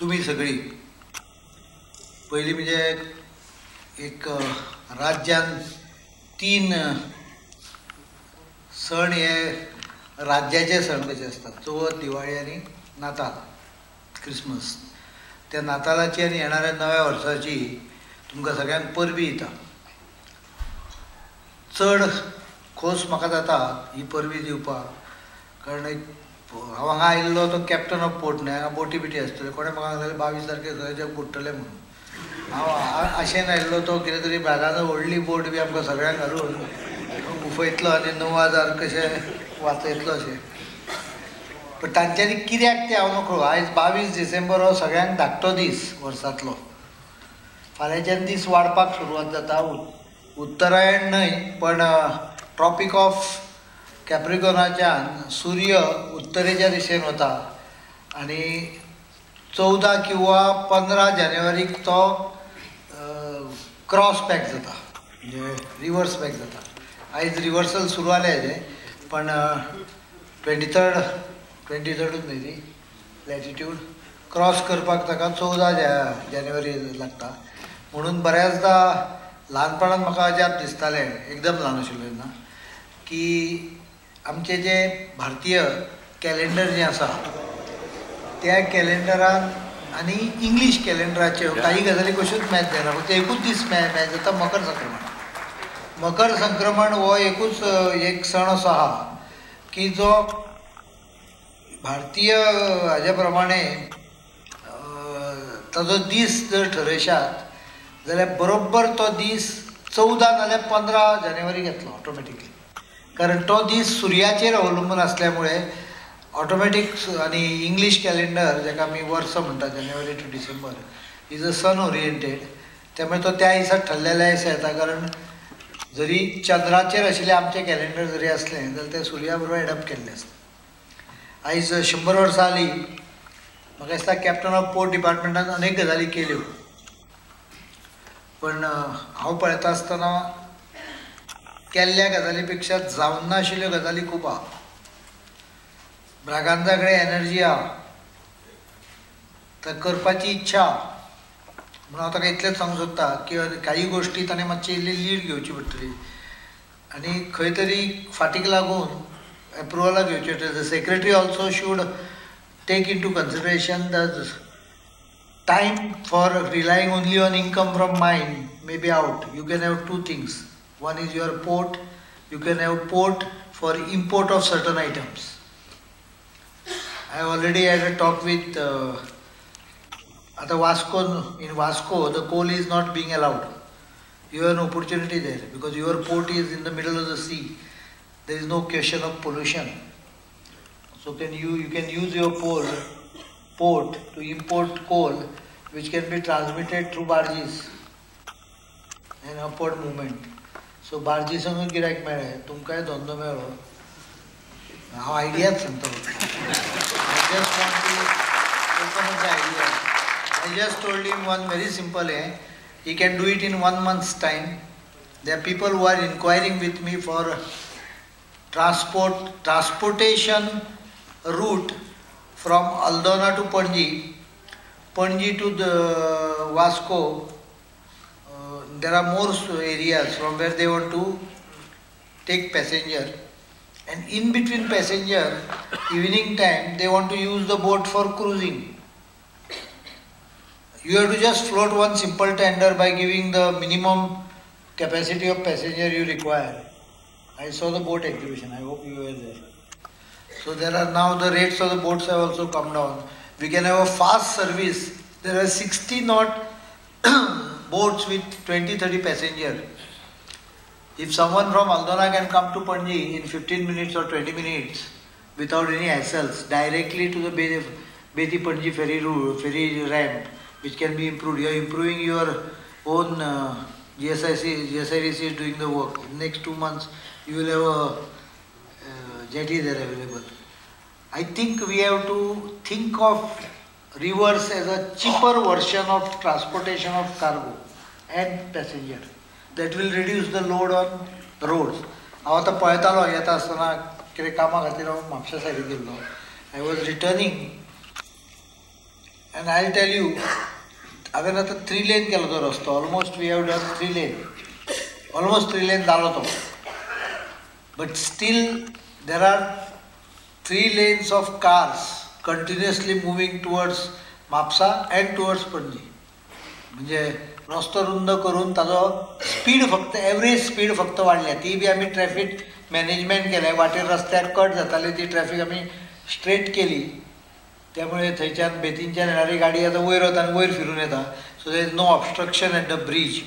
तुम्ही सगळी पहिली म्हणजे एक राज्यान 3 सण हे राज्याचे सण कसे असतात, चवथ, दिवाळी आणि नाताळ, क्रिसमस. त्या नाताळाची आणि येणाऱ्या नव्या वर्साची तुमकां सगळ्यांक परबी येता. चड खोस म्हाका जाता ही परबी दिवपाक, कारण हांव हांगा आयिल्लो तो कॅप्टन ऑफ पोर्ट न्हय, हांगा बोटी बिटी आसतल्यो. कोणें म्हाका सांगलें 22 तारखेक जग बुडटलें म्हणून. हांव आशेन आयिल्लो तो कितें तरी भागान व्हडली बोट बी आमकां सगळ्यांक घालून गुफयतलो आनी 9000 कशे वाचयतलो अशें. पण तांच्यांनी कित्याक तें हांव नकळो. आयज 22 डिसेंबर हो सगळ्यांक धाकटो दीस वर्सांतलो. फाल्यांच्यान दीस वाडपाक सुरवात जाता. उत्तरायण न्हय पण ट्रॉपीक ऑफ कॅप्रिकॉर्नाच्यान सूर्य उत्तरेच्या दिशेन वता आनी 14 किंवा 15 जानेवारीक तो क्रॉस बॅक जाता, म्हणजे रिवर्स बॅक जाता. आयज रिवर्सल सुरू जालें हेजें, पण 23rdूच न्हय ती लॅटिट्यूड क्रॉस करपाक ताका 14 जानेवारी लागता. म्हणून बऱ्याचदा ल्हानपणांत म्हाका अजाप दिसतालें, एकदम ल्हान आशिल्लो तेन्ना, की आमचे जे भारतीय कॅलेंडर जें आसा त्या कॅलेंडरान आनी इंग्लीश कॅलेंडराच्यो काही गजाली कश्योच मॅच जायना. फक्त एकूच दीस मॅच जाता, मकर संक्रमण. मकर संक्रमण हो एकूच एक सण असो आहा की जो भारतीय हाजे प्रमाणे ताजो दीस जर ठरयशात जाल्यार बरोबर तो दीस 14 नाल्यार 15 जानेवारी घेतलो ऑटोमॅटिकली. कारण तो दीस सुर्याचेर अवलंबून असल्यामुळे ऑटोमॅटीक. आनी इंग्लीश कॅलेंडर जाका आमी वर्स म्हणटा, जानेवारी to December, is a sun oriented. त्यामुळे तो त्या दिसा ठरलेल्या दिसा येता. कारण जरी चंद्राचेर आशिल्लें आमचें कॅलेंडर जरी असलें जाल्यार तें सुर्या बरोबर एडप्ट केल्लें आसता. आयज 100 वर्सां जालीं. म्हाका दिसता कॅप्टन ऑफ पोर्ट डिपार्टमेंटान अनेक गजाली केल्यो, पण हांव पळयता आसतना केल्ल्या गजाली पेक्षा जावन नाशिल्ल्यो गजाली खूब आहा. ब्रागांजा कडेन एनर्जी आहा, तर करपाची इच्छा. म्हणून हांव ताका इतलेंच सांगूंक सोदता की काही गोश्टी ताणें मातशी इल्ली लीड घेवची पडटली आनी खंय तरी फाटीक लागून एप्रुवलाक घेवची पडटली. The secretary also should take into consideration the time for relying only on income from mine may be out. You can have 2 things. One is your port. You can have port for import of certain items. I have already had a talk with at Vasco. In Vasco, the coal is not being allowed. You have an opportunity there because your port is in the middle of the sea. There is no question of pollution. So you can use your port to import coal, which can be transmitted through barges and upward movement. So barges संग गिरायक मेळ्ळें, तुमकांय धंदो मेळ्ळो. हांव आयडियाच सांगता. I just told him one very simple way. He can do it in 1 month's time. There are people who are inquiring with me for transportation route from Aldona to Panji to the Vasco. There are more areas from where they want to take passenger, and in between passenger, evening time, they want to use the boat for cruising. You have to just float one simple tender by giving the minimum capacity of passenger you require. I saw the boat exhibition. I hope you were there. So there are now the rates of the boats have also come down. We can have a fast service. There are 60 knot boats with 20-30 passengers. If someone from Aldona can come to Panji in 15 minutes or 20 minutes without any hassles, directly to the Beti Panji ferry ramp, which can be improved. You are improving your own GSIDC is doing the work. In next 2 months, you will have a jetty there available. I think we have to think of rivers as a cheaper version of transportation of cargo and passenger. That will reduce the load on roads. हांव आतां पळयतालो येता आसतना कितें कामा खातीर हांव म्हापशा सायडीक गेल्लो. I was returning And I'll tell you, हांवें आतां 3 लेन केलो तो रस्तो. Almost we have done 3 lane. Almost 3 lane जालो तो. But still there are 3 lanes of cars continuously moving towards Mapusa and towards Panaji. म्हणजे रस्तो रुंद करून ताजो स्पीड फक्त एवरेज स्पीड फक्त वाडल्या. ती बी आमी ट्रॅफिक मॅनेजमेंट केलें. वाटेर रस्त्याक कट जाताली ती ट्रॅफिक आमी स्ट्रेट केली. त्यामुळे थंयच्यान बेतींच्यान येणारी गाडी आतां वयर वता आनी वयर फिरून येता. So there is no obstruction at the bridge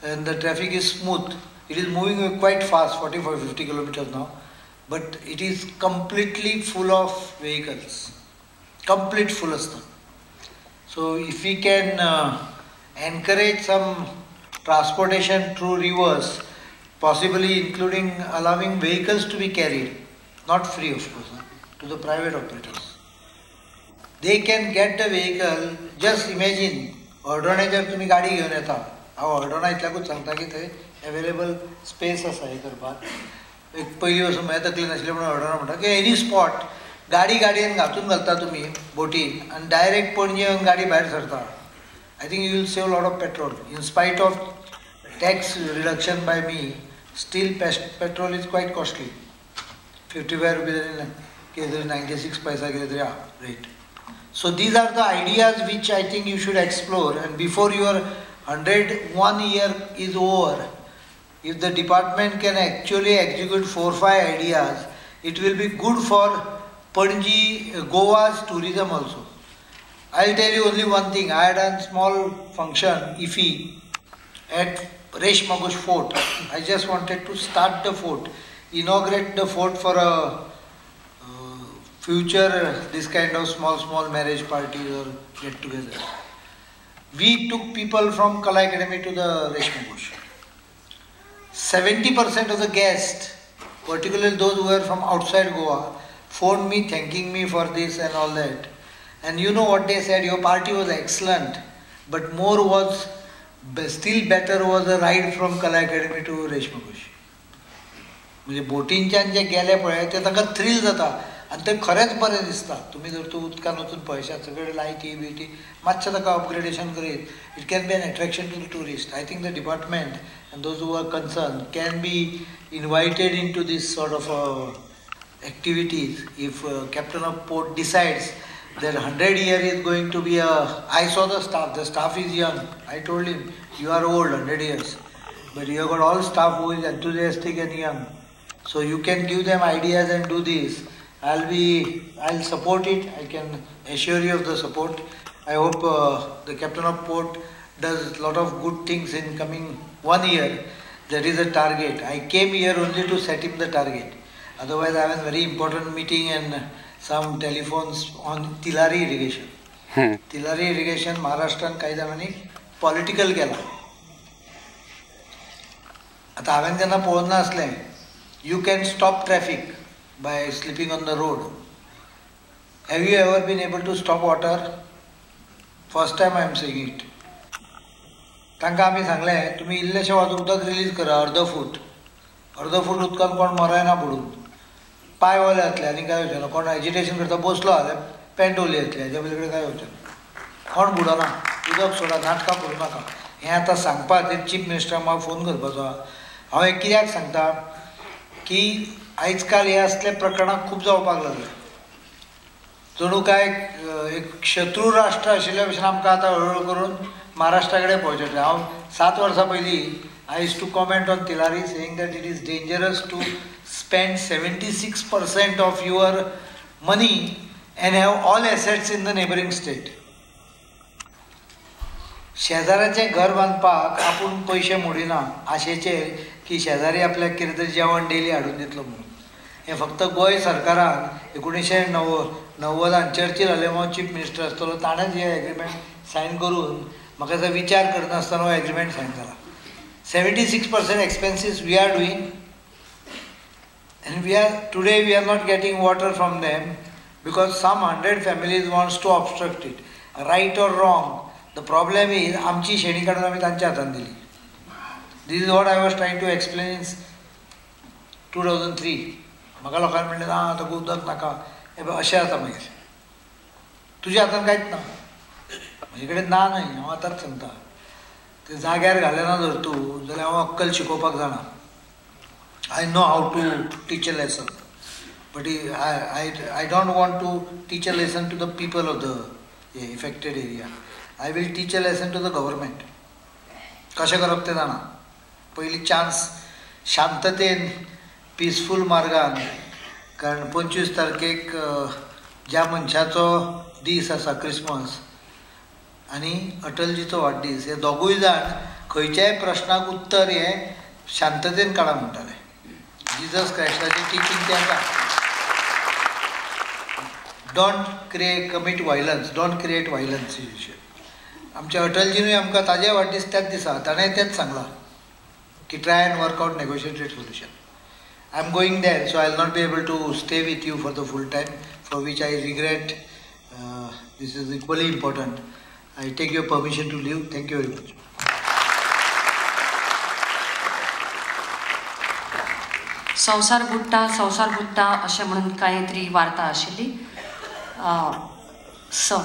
and the traffic is smooth. It is moving quite fast 45-50 kilometres now. But it is completely full of vehicles. Complete full आसता. So if we can encourage some transportation through rivers, possibly including allowing vehicles to be carried, not free of course, to the private operators. They can get the vehicle. Just imagine, ऑर्डोना जर तुम्ही गाडी घेऊन येता, हांव ऑर्डोना इतल्याकूच सांगता की थंय available space आसा हे करपाक. एक पयलीं वचून म्हाका तकली नाशिल्लें म्हणून ऑर्डोना म्हणटा की एनी स्पॉट गाडयेन घालून घालता तुमी बोटीन आनी डायरेक्ट पणजे येवन गाडी भायर सरता. I think you will save a lot of petrol. In spite of tax reduction by me, still petrol is quite costly. 55 rupees, 96 paisa rate. So these are the ideas which I think you should explore. And before your 101 year is over, if the department can actually execute 4-5 ideas, it will be good for Panji, Goa's tourism also. I'll tell you only one thing. I had a small function, IFI, at Reshmagush Fort. I just wanted to start the fort, inaugurate the fort for a future, this kind of small marriage parties or get together. We took people from Kala Academy to the Reshmagush. 70% of the guests, particularly those who were from outside Goa, phoned me thanking me for this and all that. And you know what they said? Your party was excellent, but more was, still better was a ride from Kala Academy to Reshmagush. म्हणजे बोटींच्यान जे गेले पळय ते ताका thrill जाता आनी ते खरेंच बरें दिसता. तुमी जर तूं उदकान वचून पळयशात सगळे लायटी बिटी मातशें ताका अपग्रेडेशन करीत, it can be an attraction to the tourist. I think the department and those who are concern can be invited into this sort of activities if captain of port decides that 100 year is going to be a... I saw the staff is young. I told him, you are old, 100 years. But you have got all staff who is enthusiastic and young. So you can give them ideas and do this. I'll support it. I can assure you of the support. I hope the captain of port does a lot of good things in coming 1 year. That is a target. I came here only to set him the target. Otherwise I have a very important meeting and some telephones on Tilari irrigation. Tilari irrigation Maharashtraन काही जणांनी political केला. आता हांवें तेन्ना पळोवंक नासलें. You can stop traffic by sleeping on the road. Have you ever been able to stop water? First time I am saying it. तांकां आमी सांगलें तुमी इल्लेशें उदक रिलीज करा अर्द फूट उदकान कोण मरना बुडून. पाय ओले जातले आनी काय होचें ना. कोण एजिटेशन करता बसलो जाल्यार पॅन्ट ओली जातली. हेज्या पलीकडे काय होचें ना. कोण बुडना. उदक सोडा, नाटकां करूं नाका. हें आतां सांगपाक ते चीफ मिनिस्टराक म्हाका फोन करपाचो. हांव हें कित्याक सांगता की आयज काल हे असले प्रकरणां खूब जावपाक लागले. जणू काय एक शत्रू राष्ट्र आशिल्ल्या भशेन आमकां आतां हळूहळू करून महाराष्ट्रा कडेन पळोवचें. हांव 7 वर्सां पयलीं I used to comment on Tilari saying that it is dangerous to spend 76% of your money and have all assets in the neighboring state. शेजाऱ्याचें घर बांदपाक आपूण पयशे मोडिना आशेचेर की शेजारी आपल्याक कितें तरी जेवण डेली हाडून दितलो म्हणून. हें फक्त गोंय सरकारान 1990 चर्चिल आसले चीफ मिनिस्टर आसतलो ताणेंच हें एग्रीमेंट सायन करून म्हाका जर विचार करनासतना हो एग्रीमेंट सायन जाला. 76% expenses we are doing, and today we are not getting water from them because some 100 families wants to obstruct it. Right or wrong, the problem is आमची शेणी काडून आमी तांच्या हातान दिली. This is what I was trying to explain in 2003. म्हाका लोकांनी म्हणलें ना ताका उदक नाका. हे अशें जाता मागीर तुज्या हातान कांयच ना. म्हजे कडेन ना न्हय, हांव आतांच सांगता. ते जाग्यार घालना जर तूं जाल्यार हांव अक्कल शिकोवपाक जाणा. I know how to teach a lesson, but I don't want to teach a lesson to the people of the affected area. I will teach a lesson to the government. कशें करप तें जाणा. पयलीं चान्स शांततेन पिसफूल मार्गान, कारण 25 तारखेक ज्या मनशाचो दीस आसा क्रिसमस आनी अटलजीचो वाडदीस, हे दोगूय जाण खंयच्याय प्रश्नाक उत्तर हें शांततेन काडा म्हणटाले. जिजस क्रायस्टाचें टिचींग तें आसा. Don't commit violence, don't create violence. आमच्या अटलजीनूय आमकां ताजे वाडदीस त्याच दिसा ताणें तेंच सांगलां की try and work out negotiated solution. I am going there, so I will not be able to stay with you for the full time, for which I regret. This is equally important. I take your permission to leave. Thank you very much. संसार बुट्टा अशें म्हणून कांय तरी वार्ता आशिल्ली. Sir